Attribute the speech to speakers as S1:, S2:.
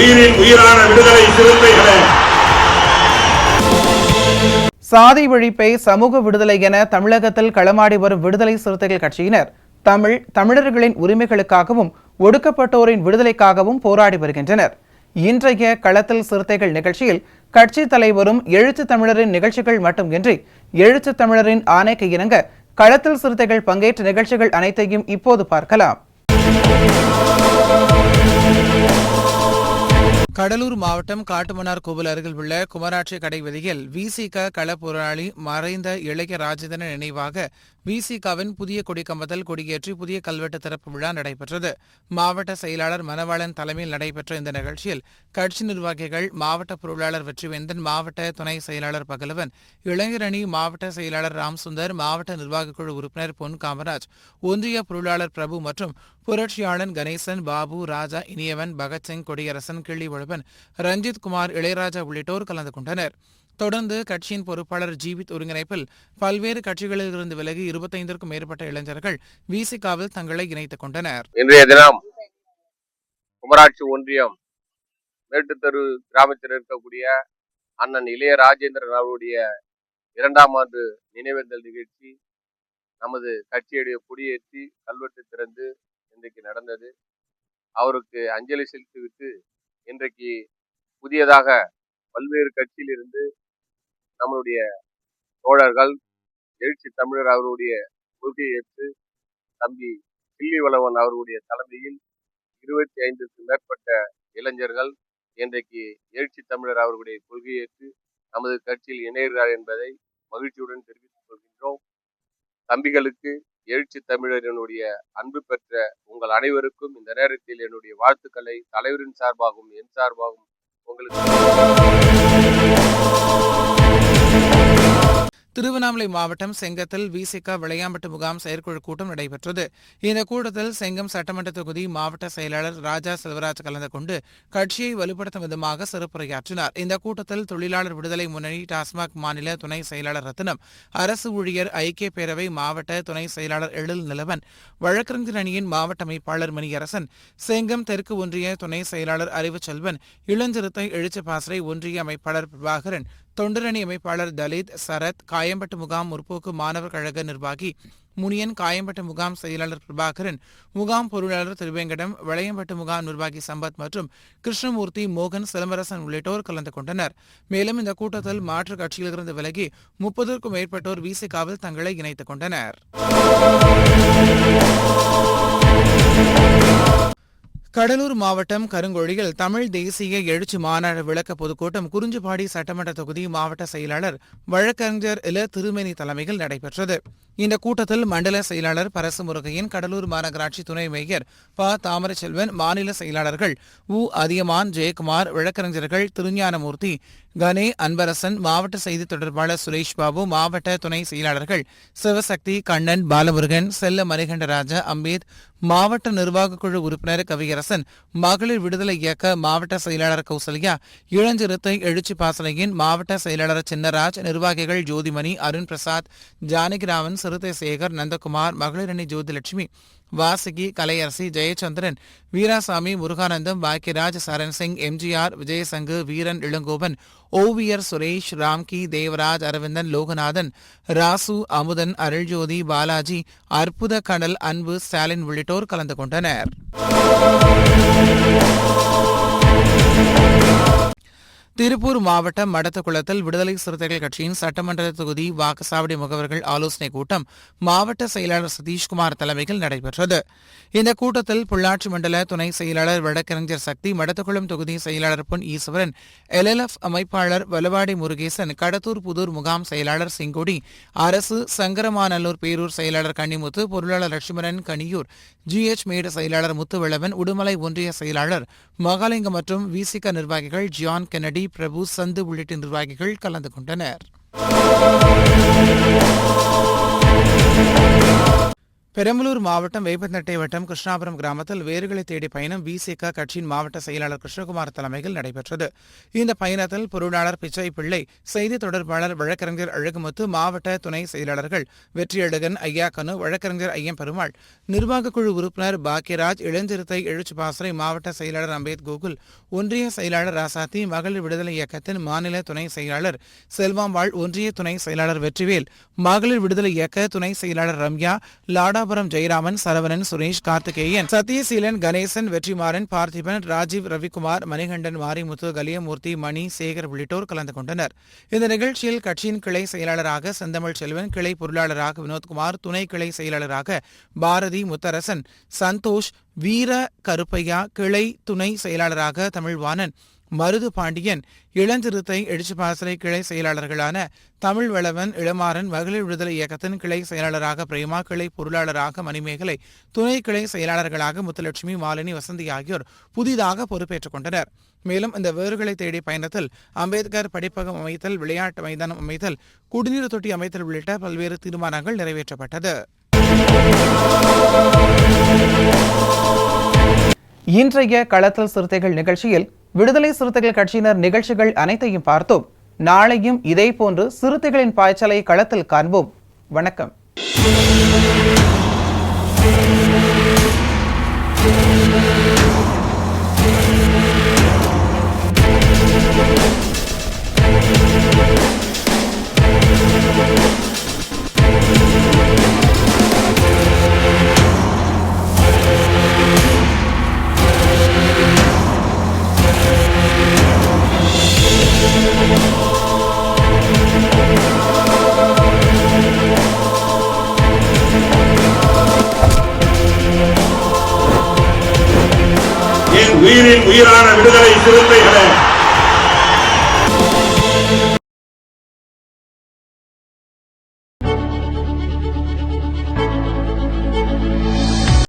S1: உயிரின் உயிரான விடுதலை சிறுத்தைகளே,
S2: சாதி ஒழிப்பை சமூக விடுதலை என தமிழகத்தில் களமாடி வரும் விடுதலை சிறுத்தைகள் கட்சியினர் தமிழர்களின் உரிமைகளுக்காகவும் ஒடுக்கப்பட்டோரின் விடுதலைக்காகவும் போராடி வருகின்றனர். இன்றைய களத்தில் சிறுத்தைகள் நிகழ்ச்சியில் கட்சி தலைவரும் எழுச்சி தமிழரின் நிகழ்ச்சிகள் மட்டுமின்றி எழுச்சி தமிழரின் ஆணைக்கு இணங்க களத்தில் சிறுத்தைகள் பங்கேற்ற நிகழ்ச்சிகள் அனைத்தையும் இப்போது பார்க்கலாம். கடலூர் மாவட்டம் காட்டுமன்னார் கோவில் அருகில் உள்ள குமராட்சி கடை வீதியில் விசிக களப்போராளி மறைந்த இளைய ராஜேந்திரன் நினைவாக விசிகாவின் புதிய கொடி கம்பத்தில் கொடியேற்றி புதிய கல்வெட்டு திறப்பு விழா நடைபெற்றது. மாவட்ட செயலாளர் மணவாளன் தலைமையில் நடைபெற்ற இந்த நிகழ்ச்சியில் கட்சி நிர்வாகிகள், மாவட்ட பொருளாளர் வெற்றிவேந்தன், மாவட்ட துணை செயலாளர் பகலவன், இளைஞரணி மாவட்ட செயலாளர் ராம்சுந்தர், மாவட்ட நிர்வாகக் குழு உறுப்பினர் பொன் காமராஜ், ஒன்றிய பொருளாளர் பிரபு மற்றும் புரட்சியாளன் கணேசன், பாபு, ராஜா, இனியவன், பகத்சிங், கொடியரசன், கிள்ளிவழுவன், ரஞ்சித் குமார், இளையராஜா உள்ளிட்டோர் கலந்து கொண்டனர். தொடர்ந்து கட்சியின் பொறுப்பாளர் ஜீவித் ஒருங்கிணைப்பில் பல்வேறு கட்சிகளில் இருந்து விலகி 25க்கும் மேற்பட்ட இளைஞர்கள் விசிகாவில் தங்களை இணைத்துக் கொண்டனர்.
S3: இன்றைய தினம் குமராட்சி ஒன்றியம் மேட்டுத்தெரு கிராமத்தில் இருக்கக்கூடிய அண்ணன் இளைய ராஜேந்திரன் அவருடைய 2ஆம் ஆண்டு நினைவேந்தல் நிகழ்ச்சி நமது கட்சியுடைய கொடியேற்றி கல்வெட்டு திறந்து இன்றைக்கு நடந்தது. அவருக்கு அஞ்சலி செலுத்திவிட்டு இன்றைக்கு புதியதாக பல்வேறு கட்சியிலிருந்து நம்மளுடைய தோழர்கள் எழுச்சி தமிழர் அவருடைய கொள்கையை ஏற்று தம்பி கிள்ளிவளவன் அவருடைய தலைமையில் 25க்கும் மேற்பட்ட இளைஞர்கள் இன்றைக்கு எழுச்சி தமிழர் அவர்களுடைய கொள்கையேற்று நமது கட்சியில் இணைகிறார் என்பதை மகிழ்ச்சியுடன் தெரிவித்துக் கொள்கின்றோம். தம்பிகளுக்கு எழுச்சி தமிழரினுடைய அன்பு பெற்ற உங்கள் அனைவருக்கும் இந்த நேரத்தில் என்னுடைய வாழ்த்துக்களை தலைவரின் சார்பாகவும் என் சார்பாகவும்
S2: திருவண்ணாமலை மாவட்டம் செங்கத்தில் விசிக விளையாம்பட்டு முகாம் செயற்குழு கூட்டம் நடைபெற்றது. இந்த கூட்டத்தில் செங்கம் சட்டமன்ற தொகுதி மாவட்ட செயலாளர் ராஜா செல்வராஜ் கலந்து கொண்டு கட்சியை வலுப்படுத்தும் விதமாக சிறப்புரையாற்றினார். இந்த கூட்டத்தில் தொழிலாளர் விடுதலை முன்னணி டாஸ்மாக் மாநில துணை செயலாளர் ரத்தினம், அரசு ஊழியர் ஐக்கிய பேரவை மாவட்ட துணை செயலாளர் எழில் நிலவன், வழக்கறிஞர் அணியின் மாவட்ட அமைப்பாளர் மணியரசன், செங்கம் தெற்கு ஒன்றிய துணை செயலாளர் அறிவுச்செல்வன், இளஞ்சிறுத்தை எழுச்சி பாசறை ஒன்றிய அமைப்பாளர் பிரபாகரன், தொண்டரணி அமைப்பாளர் தலித், சரத், காயம்பட்டு முகாம் முற்போக்கு மாணவர் கழக நிர்வாகி முனியன், காயம்பட்டு முகாம் செயலாளர் பிரபாகரன், முகாம் பொருளாளர் திருவேங்கடம், வளையம்பட்டு முகாம் நிர்வாகி சம்பத் மற்றும் கிருஷ்ணமூர்த்தி, மோகன், சிலம்பரசன் உள்ளிட்டோர் கலந்து கொண்டனர். மேலும் இந்த கூட்டத்தில் மாற்றுக் கட்சியிலிருந்து விலகி 30க்கும் மேற்பட்டோர் விசிகாவில் தங்களை இணைத்துக் கொண்டனர். கடலூர் மாவட்டம் கருங்கொழியில் தமிழ் தேசிய எழுச்சி மாநாடு விளக்க பொதுக்கூட்டம் குறிஞ்சிப்பாடி சட்டமன்ற தொகுதி மாவட்ட செயலாளர் வழக்கறிஞர் இல திருமேனி தலைமையில் நடைபெற்றது. இந்த கூட்டத்தில் மண்டல செயலாளர் பரசு முருகையன், கடலூர் மாநகராட்சி துணை மேயர் ப தாமரச்செல்வன், மாநில செயலாளர்கள் உ அதியமான், ஜெயக்குமார், வழக்கறிஞர்கள் திருஞானமூர்த்தி, கனே, அன்பரசன், மாவட்ட செய்தி தொடர்பாளர் சுரேஷ் பாபு, மாவட்ட துணை செயலாளர்கள் சிவசக்தி, கண்ணன், பாலமுருகன், செல்ல மணிகண்டராஜா, அம்பேத், மாவட்ட நிர்வாகக் குழு உறுப்பினர் கவியரசன், மகளிர் விடுதலை இயக்க மாவட்ட செயலாளர் கௌசல்யா, இளஞ்சிறுத்தை எழுச்சி பாசறையின் மாவட்ட செயலாளர் சின்னராஜ், நிர்வாகிகள் ஜோதிமணி, அருண் பிரசாத், ஜானகிராமன், சிறுத்தை சேகர், நந்தகுமார், மகளிரணி ஜோதிலட்சுமி, வாசுகி, கலையரசி, ஜெயச்சந்திரன், வீராசாமி, முருகானந்தம், பாக்கியராஜ், சரண் சிங், எம்ஜிஆர், விஜயசங்கு, வீரன், இளங்கோவன், ஓவியர் சுரேஷ், ராம்கி, தேவராஜ், அரவிந்தன், லோகநாதன், ராசு, அமுதன், அருள்ஜோதி, பாலாஜி, அற்புத கனல், அன்பு, ஸ்டாலின் உள்ளிட்டோர் கலந்து கொண்டனர். திருப்பூர் மாவட்டம் மடத்துக்குளத்தில் விடுதலை சிறுத்தைகள் கட்சியின் சட்டமன்ற தொகுதி வாக்குச்சாவடி முகவர்கள் ஆலோசனைக் கூட்டம் மாவட்ட செயலாளர் சதீஷ்குமார் தலைமையில் நடைபெற்றது. இந்த கூட்டத்தில் பொள்ளாச்சி மண்டல துணை செயலாளர் வழக்கறிஞர் சக்தி, மடத்துக்குளம் தொகுதி செயலாளர் பொன் ஈஸ்வரன், LLF அமைப்பாளர் வலவாடி முருகேசன், கடத்தூர் புதூர் முகாம் செயலாளர் செங்கோடி, அரசு சங்கரமாநல்லூர் பேரூர் செயலாளர் கன்னிமுத்து, பொருளாளர் லட்சுமணன் கனியூர், GH மேடு செயலாளர் முத்துவளவன், உடுமலை ஒன்றிய செயலாளர் மகாலிங்கம் மற்றும் விசிக நிர்வாகிகள் ஜியான் கென்னடி, பிரபு, சந்து உள்ளிட்ட நிர்வாகிகள் கலந்து கொண்டனர். பெரம்பலூர் மாவட்டம் வேப்பந்தட்டை வட்டம் கிருஷ்ணாபுரம் கிராமத்தில் வேர்களை தேடி பயணம் விசிக கட்சியின் மாவட்ட செயலாளர் கிருஷ்ணகுமார் தலைமையில் நடைபெற்றது. இந்த பயணத்தில் பொருளாளர் பிச்சை பிள்ளை, செய்தி தொடர்பாளர் வழக்கறிஞர் அழகுமுத்து, மாவட்ட துணை செயலாளர்கள் வெற்றியழகன், ஐயாக்கனு, வழக்கறிஞர் ஐயம்பெருமாள், நிர்வாகக் குழு உறுப்பினர் பாக்கியராஜ், இளஞ்சிறுத்தை எழுச்சிபாசறை மாவட்ட செயலாளர் அம்பேத் கோகுல், ஒன்றிய செயலாளர் ராசாத்தி, மகளிர் விடுதலை இயக்கத்தின் மாநில துணை செயலாளர் செல்வாம்பாள், ஒன்றிய துணை செயலாளர் வெற்றிவேல், மகளிர் விடுதலை இயக்க துணை செயலாளர் ரம்யா, லாடாபுரம் ஜெயராமன், சரவணன், சுரேஷ், கார்த்திகேயன், சத்யசீலன், கணேசன், வெற்றிமாறன், பார்த்திபன், ராஜீவ், ரவிக்குமார், மணிகண்டன், மாரிமுத்து, கலியமூர்த்தி, மணி, சேகர் உள்ளிட்டோர் கலந்து கொண்டனர். இந்த நிகழ்ச்சியில் கட்சியின் கிளை செயலாளராக செந்தமிழ் செல்வன், கிளை பொருளாளராக வினோத்குமார், துணை கிளை செயலாளராக பாரதி, முத்தரசன், சந்தோஷ், வீர கருப்பையா, கிளை துணை செயலாளராக தமிழ்வாணன், மருது பாண்டியன், இளஞ்சிறுத்தை எழுச்சிபாசறை கிளை செயலாளர்களான தமிழ்வளவன், இளமாறன், மகளிர் விடுதலை இயக்கத்தின் கிளை செயலாளராக பிரேமா, கிளை பொருளாளராக மணிமேகலை, துணை கிளை செயலாளர்களாக முத்துலட்சுமி, மாலினி, வசந்தி ஆகியோர் புதிதாக பொறுப்பேற்றுக் கொண்டனர். மேலும் இந்த வேர்களை தேடி பயணத்தில் அம்பேத்கர் படிப்பகம் அமைத்தல், விளையாட்டு மைதானம் அமைத்தல், குடிநீர் தொட்டி அமைத்தல் உள்ளிட்ட பல்வேறு தீர்மானங்கள் நிறைவேற்றப்பட்டது. இன்றைய களத்தல் சிறுத்தைகள் நிகழ்ச்சியில் விடுதலை சிறுத்தைகள் கட்சியினர் நிகழ்ச்சிகள் அனைத்தையும் பார்த்தோம். நாளையும் இதேபோன்று சிறுத்தைகளின் பாய்ச்சலை களத்தில் காண்போம். வணக்கம்.
S1: உயிரின் உயிரான விடுதலை சிறுத்தைகளே,